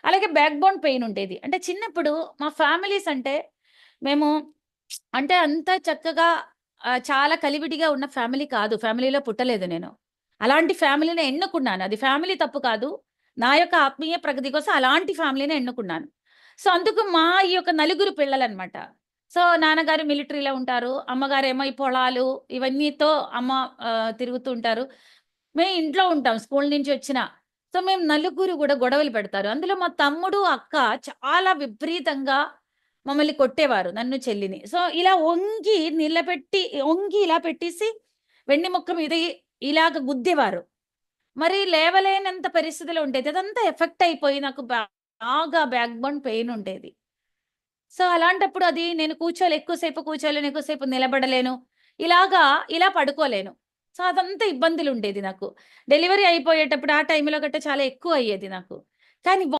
అలాగే back bone pain ఉండేది. అంటే చిన్నప్పుడు మా ఫ్యామిలీస్ అంటే మేము అంటే అంత చక్కగా చాలా కలివిడిగా ఉన్న ఫ్యామిలీ కాదు. ఫ్యామిలీలో పుట్టలేదు నేను. అలాంటి ఫ్యామిలీనే ఎన్నుకున్నాను. అది ఫ్యామిలీ తప్పు కాదు. నా యొక్క ఆత్మీయ ప్రగతి కోసం అలాంటి ఫ్యామిలీనే ఎన్నుకున్నాను. సో, అందుకు మా ఈ యొక్క నలుగురు పిల్లలనమాట. సో, నాన్నగారు మిలిటరీలో ఉంటారు. అమ్మగారేమో ఈ పొలాలు ఇవన్నీతో అమ్మ తిరుగుతూ ఉంటారు. మేము ఇంట్లో ఉంటాం స్కూల్ నుంచి వచ్చినా. సో, మేము నలుగురు గూడా గొడవలు పెడతారు. అందులో మా తమ్ముడు, అక్క చాలా విపరీతంగా మమ్మల్ని కొట్టేవారు. నన్ను, చెల్లిని. సో, ఇలా వంగి నిలబెట్టి వంగి ఇలా పెట్టేసి వెన్నెముక్క మీద ఇలాగ గుద్దేవారు. మరి లేవలేనంత పరిస్థితిలో ఉండేది. అదంతా ఎఫెక్ట్ అయిపోయి నాకు బాగా బ్యాక్ బోన్ పెయిన్ ఉండేది. సో, అలాంటప్పుడు అది నేను ఎక్కువసేపు కూర్చోలేను, ఎక్కువసేపు నిలబడలేను. ఇలాగా ఇలా పడుకోలేను. సో, అదంతా ఇబ్బందులుండేది నాకు. డెలివరీ అయిపోయేటప్పుడు ఆ టైంలో గట్టా చాలా ఎక్కువ అయ్యేది నాకు. కానీ